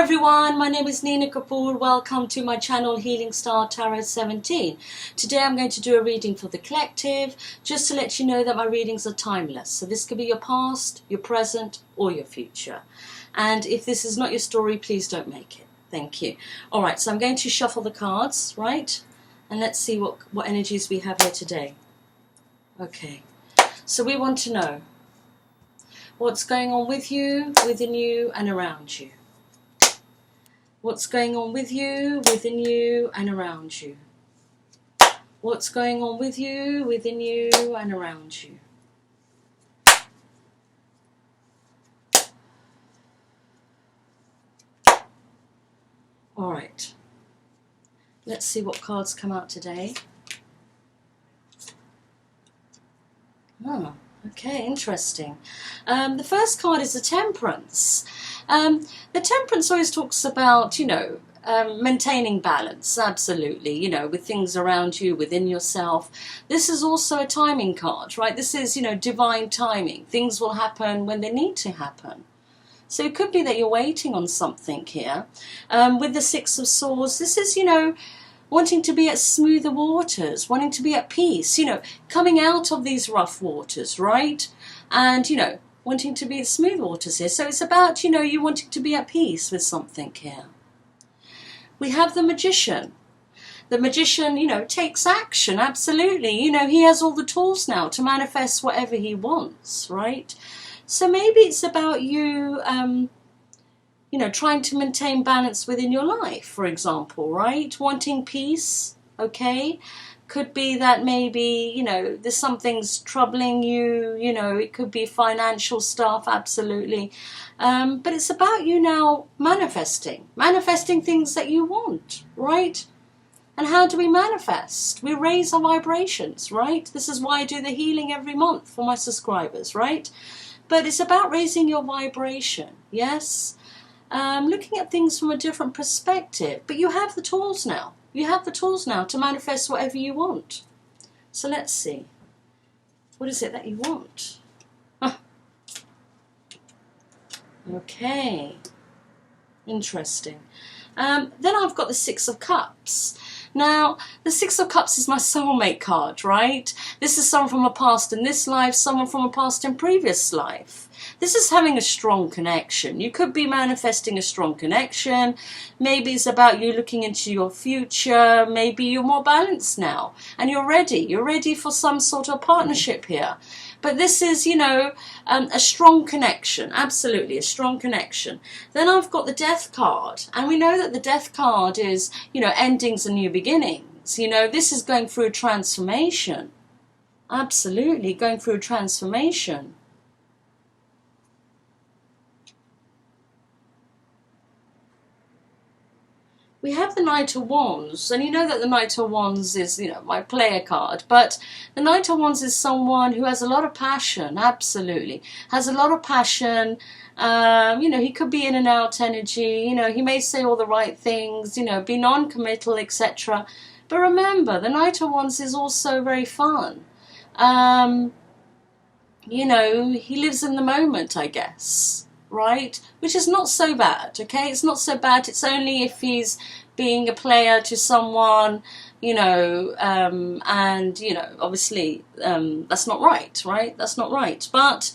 everyone, my name is Nina Kapoor. Welcome to my channel Healing Star Tarot 17. Today I'm going to do a reading for the collective, just to let you know that my readings are timeless. So this could be your past, your present or your future. And if this is not your story, please don't make it. Thank you. Alright, so I'm going to shuffle the cards, right? And let's see what energies we have here today. Okay, so we want to know what's going on with you, within you and around you. What's going on with you, within you and around you? What's going on with you, within you and around you? Alright, let's see what cards come out today. Oh, okay, interesting. The first card is the Temperance. The Temperance always talks about, maintaining balance, absolutely, with things around you, within yourself. This is also a timing card, right? This is, divine timing. Things will happen when they need to happen. So it could be that you're waiting on something here. With the Six of Swords, this is, wanting to be at smoother waters, wanting to be at peace, coming out of these rough waters, right? And, wanting to be in smooth waters here. So it's about, you wanting to be at peace with something here. We have the Magician. The Magician, takes action, absolutely. He has all the tools now to manifest whatever he wants, right? So maybe it's about you, trying to maintain balance within your life, for example, right? Wanting peace, okay? Could be that maybe, there's something's troubling you, it could be financial stuff, absolutely. But it's about you now manifesting things that you want, right? And how do we manifest? We raise our vibrations, right? This is why I do the healing every month for my subscribers, right? But it's about raising your vibration, yes? Looking at things from a different perspective. But you have the tools now. You have the tools now to manifest whatever you want. So let's see. What is it that you want? Okay. Interesting. Then I've got the Six of Cups. Now, the Six of Cups is my soulmate card, right? This is someone from a past in this life, someone from a past in previous life. This is having a strong connection. You could be manifesting a strong connection. Maybe it's about you looking into your future. Maybe you're more balanced now and you're ready. You're ready for some sort of partnership here. But this is, a strong connection. Absolutely, a strong connection. Then I've got the Death card. And we know that the Death card is, endings and new beginnings. This is going through a transformation. Absolutely, going through a transformation. We have the Knight of Wands, and you know that the Knight of Wands is, my player card, but the Knight of Wands is someone who has a lot of passion, absolutely, has a lot of passion. He could be in and out energy, he may say all the right things, be non-committal, etc. But remember, the Knight of Wands is also very fun. He lives in the moment, I guess. Right, which is not so bad, okay? It's not so bad. It's only if he's being a player to someone, obviously that's not right, right? That's not right. But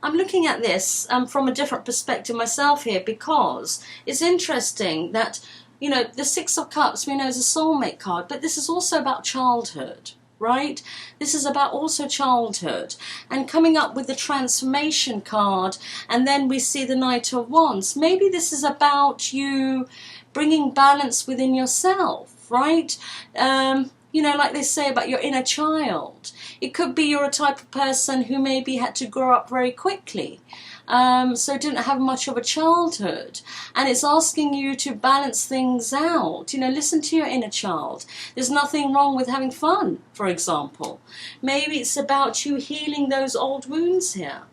I'm looking at this from a different perspective myself here, because it's interesting that, the Six of Cups we know is a soulmate card, but this is also about childhood. Right? This is about also childhood, and coming up with the Transformation card, and then we see the Knight of Wands. Maybe this is about you bringing balance within yourself, right? Like they say about your inner child. It could be you're a type of person who maybe had to grow up very quickly. So didn't have much of a childhood, and it's asking you to balance things out. Listen to your inner child. There's nothing wrong with having fun, for example. Maybe it's about you healing those old wounds here,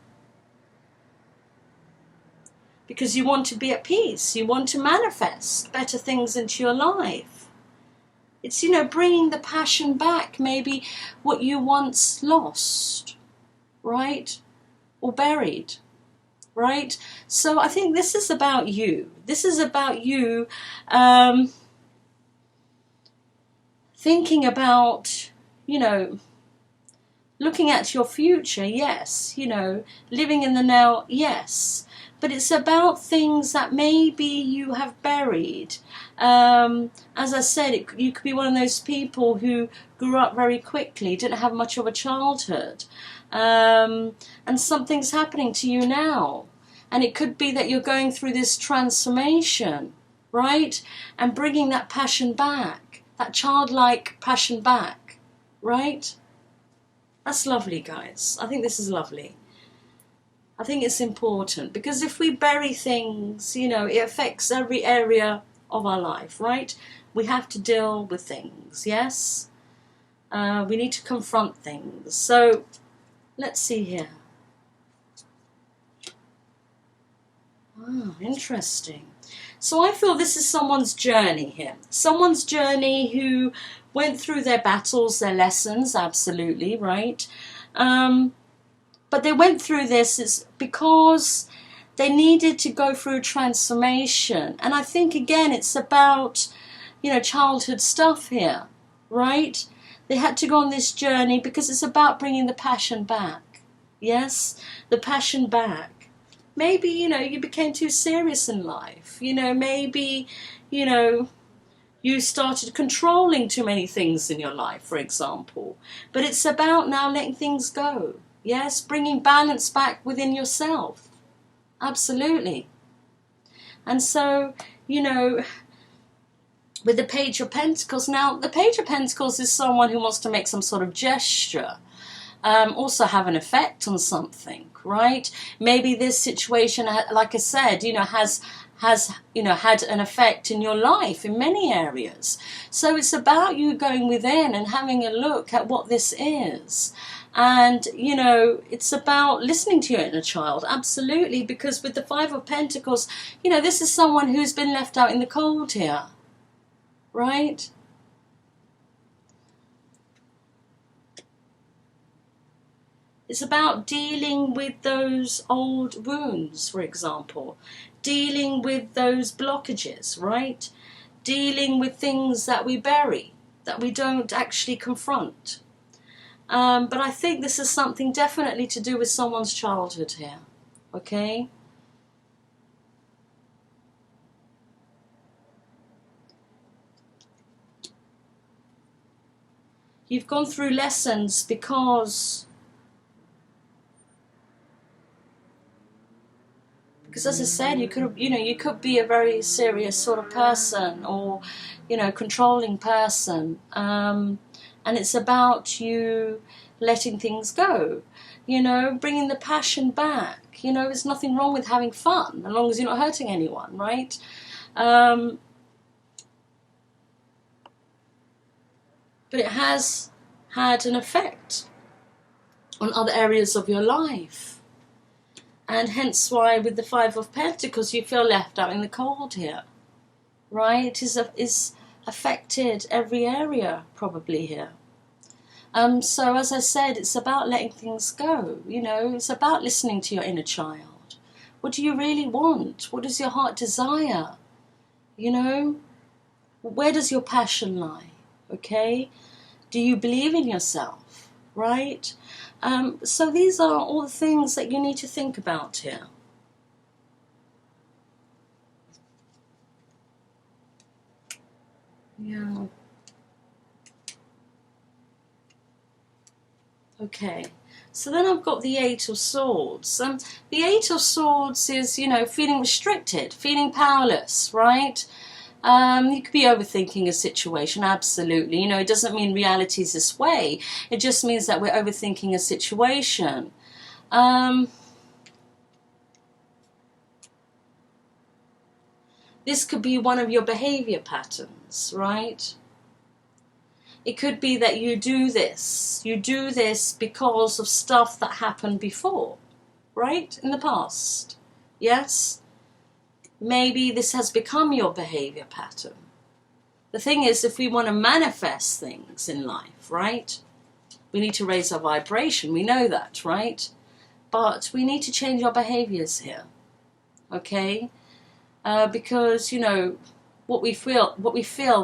because you want to be at peace. You want to manifest better things into your life. It's, bringing the passion back, maybe what you once lost, right? Or buried. right? So I think this is about you. This is about you thinking about, you know, looking at your future, yes, you know, living in the now, yes. But it's about things that maybe you have buried. As I said, you could be one of those people who grew up very quickly, didn't have much of a childhood. And something's happening to you now. And it could be that you're going through this transformation, right? And bringing that passion back, that childlike passion back, right? That's lovely, guys. I think this is lovely. I think it's important, because if we bury things, you know, it affects every area of our life, right? We have to deal with things, yes? We need to confront things. So let's see here. Oh, interesting. So I feel this is someone's journey here. Someone's journey who went through their battles, their lessons, absolutely, right? But they went through this is because they needed to go through a transformation. And I think, again, it's about, you know, childhood stuff here, right? They had to go on this journey because it's about bringing the passion back. Yes, the passion back. Maybe, you know, you became too serious in life. You know, maybe, you know, you started controlling too many things in your life, for example. But it's about now letting things go. Yes, bringing balance back within yourself. Absolutely. And so, you know, with the Page of Pentacles, now the Page of Pentacles is someone who wants to make some sort of gesture. Also have an effect on something, right? Maybe this situation, like I said, you know, has you know, had an effect in your life in many areas. So it's about you going within and having a look at what this is. And, you know, it's about listening to your inner child, absolutely, because with the Five of Pentacles, you know, this is someone who's been left out in the cold here, right? It's about dealing with those old wounds, for example, dealing with those blockages, right? Dealing with things that we bury, that we don't actually confront. But I think this is something definitely to do with someone's childhood here, okay? You've gone through lessons because as I said, you could be a very serious sort of person, or, you know, controlling person. And it's about you letting things go, you know, bringing the passion back. You know, there's nothing wrong with having fun, as long as you're not hurting anyone, right? But it has had an effect on other areas of your life. And hence why with the Five of Pentacles you feel left out in the cold here, right? Is affected every area probably here. So as I said, it's about letting things go, you know, it's about listening to your inner child. What do you really want? What does your heart desire? You know, where does your passion lie? Okay? Do you believe in yourself? Right? So these are all the things that you need to think about here. Yeah. Okay. So then I've got the Eight of Swords. The Eight of Swords is, you know, feeling restricted, feeling powerless, right? You could be overthinking a situation, absolutely. You know, it doesn't mean reality is this way. It just means that we're overthinking a situation. This could be one of your behavior patterns, right? It could be that you do this because of stuff that happened before, right? In the past, yes? Maybe this has become your behavior pattern. The thing is, if we want to manifest things in life, right, we need to raise our vibration. We know that, right? but we need to change our behaviors here, okay? Because, you know, what we feel,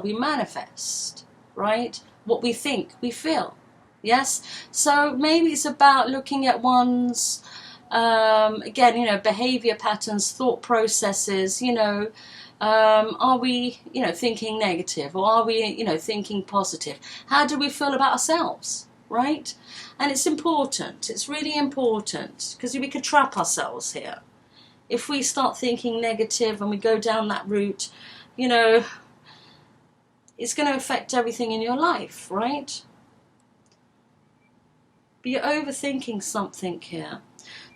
we manifest, right? What we think, we feel, yes? So maybe it's about looking at one's, again, you know, behavior patterns, thought processes, you know, are we, you know, thinking negative, or are we, you know, thinking positive? How do we feel about ourselves, right? And it's important, it's really important, because we could trap ourselves here. If we start thinking negative and we go down that route, you know, it's going to affect everything in your life, right? But you're overthinking something here.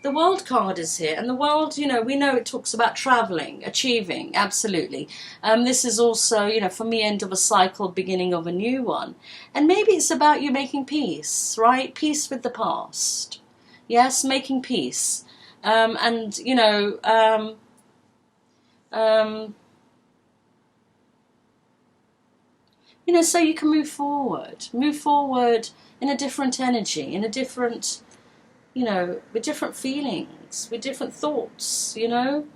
The World card is here, and the World, you know, we know it talks about traveling, achieving, absolutely. This is also, you know, for me, end of a cycle, beginning of a new one. And maybe it's about you making peace, right? Peace with the past. Yes, making peace. And, you know, you know, so you can move forward in a different energy, in a different, you know, with different feelings, with different thoughts, you know.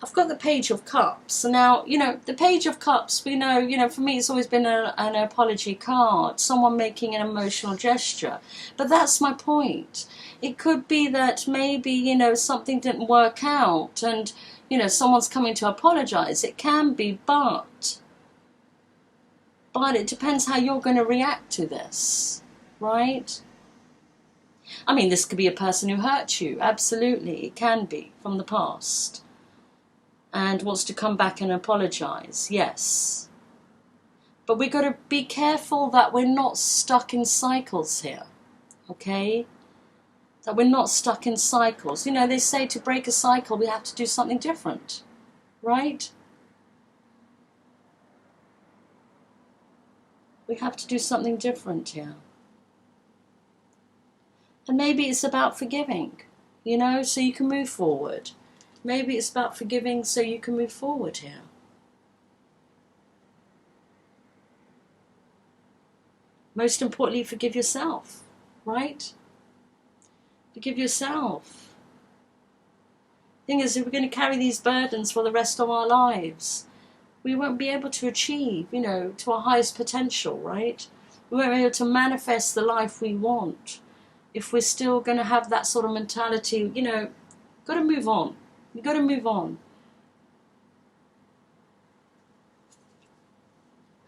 I've got the Page of Cups. Now, you know, the Page of Cups, we know, you know, for me it's always been an apology card, someone making an emotional gesture. But that's my point. It could be that maybe, you know, something didn't work out and, you know, someone's coming to apologize. It can be, but it depends how you're going to react to this, right? I mean, this could be a person who hurt you. Absolutely, it can be, from the past. And wants to come back and apologize, yes. But we've got to be careful that we're not stuck in cycles here, okay? That we're not stuck in cycles. You know, they say to break a cycle, we have to do something different, right? We have to do something different here. And maybe it's about forgiving, you know, so you can move forward. Maybe it's about forgiving so you can move forward here. Most importantly, forgive yourself, right? Forgive yourself. Thing is, if we're going to carry these burdens for the rest of our lives, we won't be able to achieve, you know, to our highest potential, right? We won't be able to manifest the life we want if we're still going to have that sort of mentality, you know, got to move on. You've got to move on.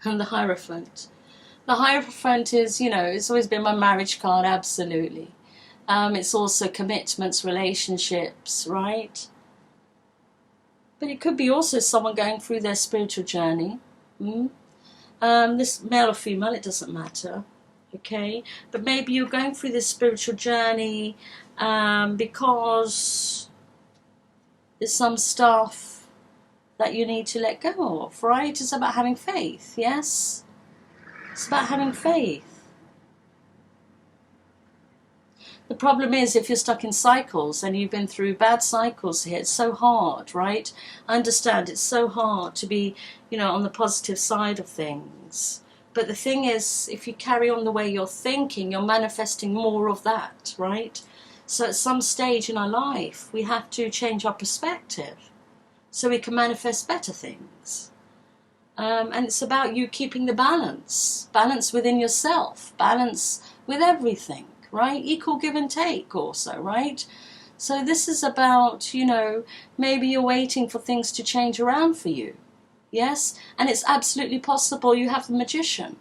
And the Hierophant. The Hierophant is, you know, it's always been my marriage card, absolutely. It's also commitments, relationships, right? But it could be also someone going through their spiritual journey. This male or female, it doesn't matter, okay? But maybe you're going through this spiritual journey because there's some stuff that you need to let go of, right? It's about having faith, yes? It's about having faith. The problem is, if you're stuck in cycles and you've been through bad cycles here, it's so hard, right? I understand it's so hard to be, you know, on the positive side of things. But the thing is, if you carry on the way you're thinking, you're manifesting more of that, right? So at some stage in our life, we have to change our perspective so we can manifest better things. And it's about you keeping the balance within yourself, balance with everything. Right? Equal give and take also, right? So this is about, you know, maybe you're waiting for things to change around for you. Yes? And it's absolutely possible you have the Magician.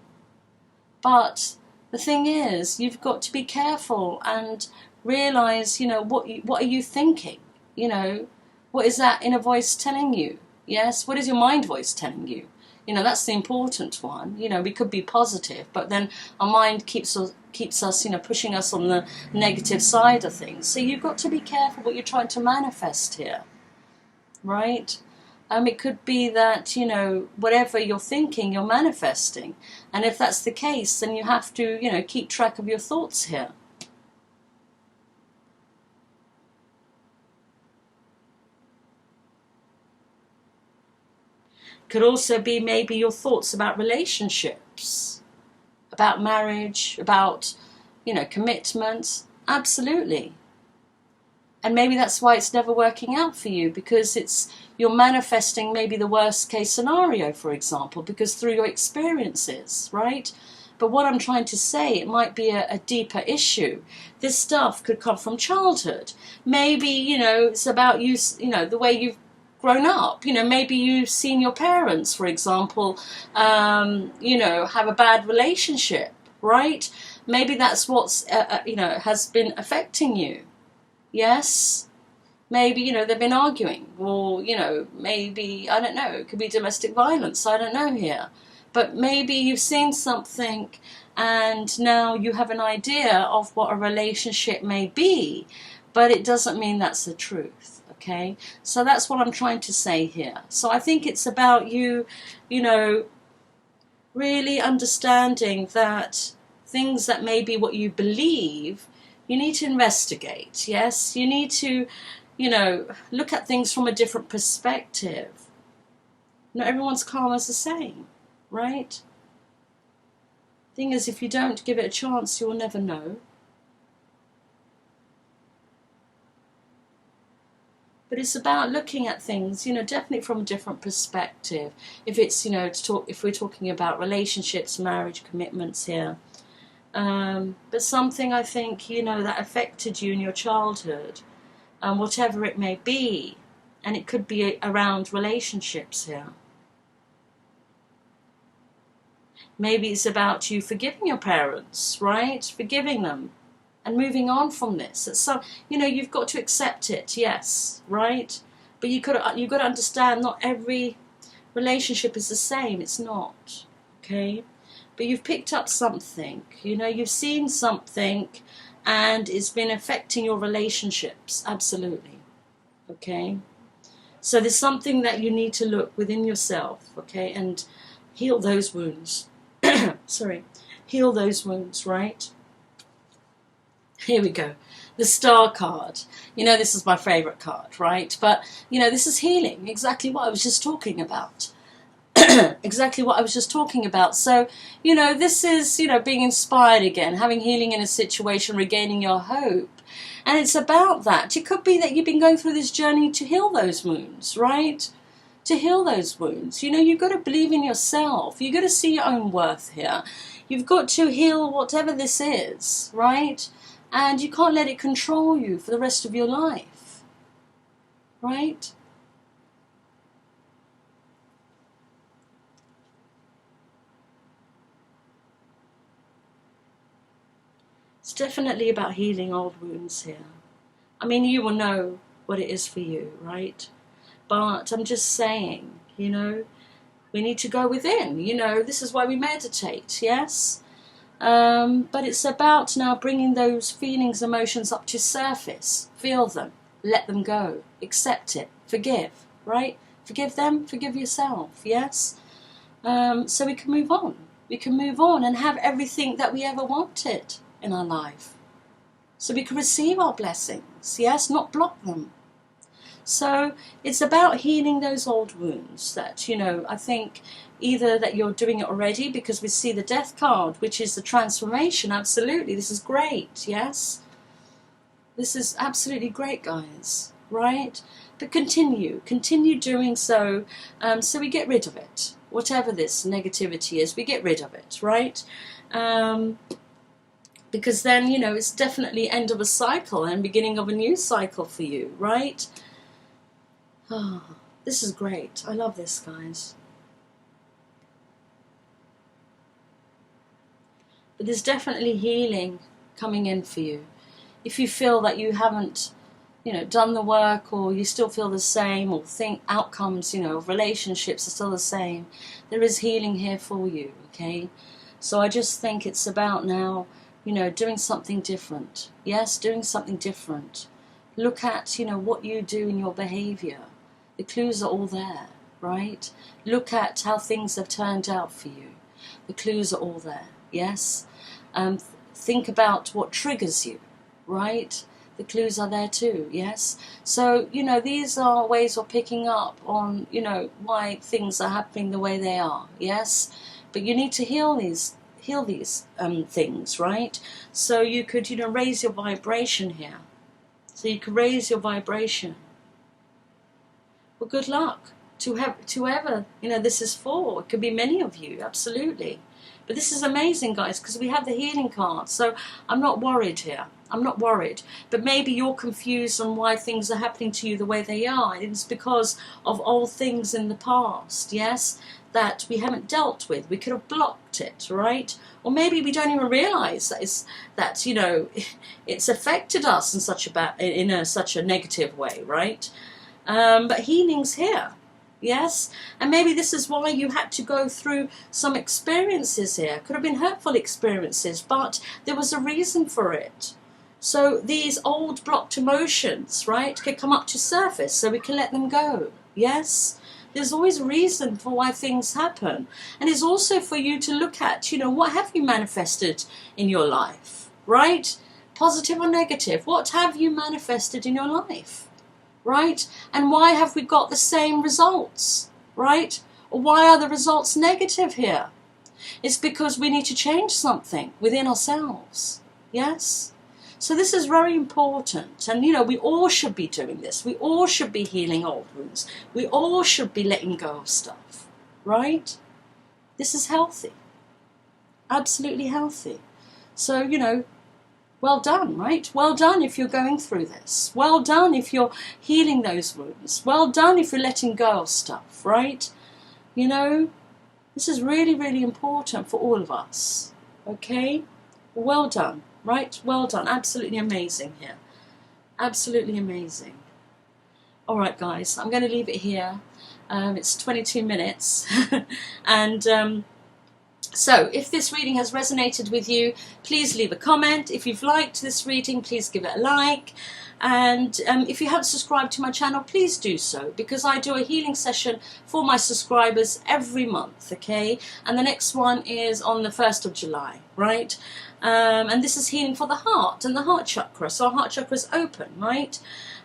But the thing is, you've got to be careful and realize, you know, what are you thinking? You know, what is that inner voice telling you? Yes? What is your mind voice telling you? You know, that's the important one. You know, we could be positive, but then our mind keeps us, you know, pushing us on the negative side of things. So you've got to be careful what you're trying to manifest here, right? It could be that, you know, whatever you're thinking, you're manifesting. And if that's the case, then you have to, you know, keep track of your thoughts here. Could also be maybe your thoughts about relationships. about marriage, about, you know, commitment. Absolutely. And maybe that's why it's never working out for you, because you're manifesting maybe the worst case scenario, for example, because through your experiences, right? But what I'm trying to say, it might be a deeper issue. This stuff could come from childhood. Maybe, you know, it's about you, you know, the way you've grown up. You know, maybe you've seen your parents, for example, you know, have a bad relationship, right? Maybe that's what's, you know, has been affecting you. Yes? Maybe, you know, they've been arguing, or, you know, maybe, I don't know, it could be domestic violence, I don't know here. But maybe you've seen something and now you have an idea of what a relationship may be, but it doesn't mean that's the truth, okay? So that's what I'm trying to say here. So I think it's about you, you know, really understanding that things that may be what you believe, you need to investigate, yes? You need to, you know, look at things from a different perspective. Not everyone's karma's the same, right? Thing is, if you don't give it a chance, you'll never know. But it's about looking at things, you know, definitely from a different perspective. If it's, you know, if we're talking about relationships, marriage, commitments here. But something, I think, you know, that affected you in your childhood, whatever it may be, and it could be around relationships here. Maybe it's about you forgiving your parents, right? Forgiving them and moving on from this. It's some, you know, you've got to accept it, yes, right? But you've got to understand not every relationship is the same. It's not, okay? But you've picked up something, you know, you've seen something and it's been affecting your relationships, absolutely, okay? So there's something that you need to look within yourself, okay, and heal those wounds. Sorry, heal those wounds, right? Here we go. The Star card. You know, this is my favourite card, right? But, you know, this is healing, exactly what I was just talking about. Exactly what I was just talking about. So, you know, this is, you know, being inspired again, having healing in a situation, regaining your hope. And it's about that. It could be that you've been going through this journey to heal those wounds, right? To heal those wounds. You know, you've got to believe in yourself. You've got to see your own worth here. You've got to heal whatever this is, right? And you can't let it control you for the rest of your life, right? It's definitely about healing old wounds here. I mean, you will know what it is for you, right? But I'm just saying, you know, we need to go within. You know, this is why we meditate, yes? But it's about now bringing those feelings, emotions up to surface. Feel them, let them go, accept it, forgive, right? Forgive them, forgive yourself, yes? So we can move on. We can move on and have everything that we ever wanted in our life. So we can receive our blessings, yes? Not block them. So it's about healing those old wounds that, you know, I think either that you're doing it already, because we see the Death card, which is the transformation. Absolutely, this is great, yes? This is absolutely great, guys, right? But continue doing so, so we get rid of it. Whatever this negativity is, we get rid of it, right? Because then, you know, it's definitely end of a cycle and beginning of a new cycle for you, right? Oh, this is great. I love this, guys. But there's definitely healing coming in for you. If you feel that you haven't, you know, done the work, or you still feel the same, or think outcomes, you know, of relationships are still the same, there is healing here for you, okay? So I just think it's about now, you know, doing something different. Yes, doing something different. Look at, you know, what you do in your behaviour. The clues are all there, right? Look at how things have turned out for you. The clues are all there, yes? Think about what triggers you, right? The clues are there too, yes? So, you know, these are ways of picking up on, you know, why things are happening the way they are, yes? But you need to heal heal these things, right? So you could, you know, raise your vibration here. So you could raise your vibration. Well, good luck to whoever, you know, this is for. It could be many of you, absolutely. But this is amazing, guys, because we have the healing card. So I'm not worried here. I'm not worried. But maybe you're confused on why things are happening to you the way they are. It's because of old things in the past, yes, that we haven't dealt with. We could have blocked it, right? Or maybe we don't even realise that you know, it's affected us in such a negative way, right? But healing's here. Yes, and maybe this is why you had to go through some experiences here. Could have been hurtful experiences, but there was a reason for it. So these old blocked emotions, right, can come up to surface so we can let them go. Yes, there's always a reason for why things happen. And it's also for you to look at, you know, what have you manifested in your life, right? Positive or negative, what have you manifested in your life? Right? And why have we got the same results? Right? Or why are the results negative here? It's because we need to change something within ourselves. Yes? So this is very important. And, you know, we all should be doing this. We all should be healing old wounds. We all should be letting go of stuff. Right? This is healthy. Absolutely healthy. So, you know, well done, right? Well done if you're going through this. Well done if you're healing those wounds. Well done if you're letting go of stuff, right? You know, this is really, really important for all of us, okay? Well done, right? Well done. Absolutely amazing here. Absolutely amazing. All right, guys, I'm going to leave it here. It's 22 minutes. And so, if this reading has resonated with you, please leave a comment. If you've liked this reading, please give it a like. And if you haven't subscribed to my channel, please do so, because I do a healing session for my subscribers every month, okay? And the next one is on the 1st of July, right? And this is healing for the heart and the heart chakra. So our heart chakra is open, right?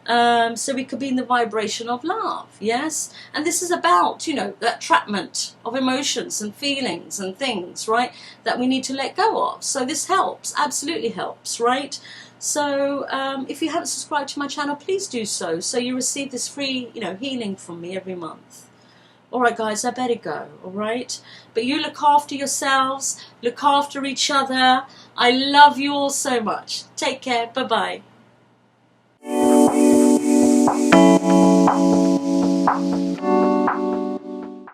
So we could be in the vibration of love, yes? And this is about, you know, that entrapment of emotions and feelings and things, right, that we need to let go of. So this helps, absolutely helps, right? So if you haven't subscribed to my channel, please do so, so you receive this free, you know, healing from me every month. All right, guys, I better go, all right? But you look after yourselves, look after each other. I love you all so much. Take care. Bye-bye.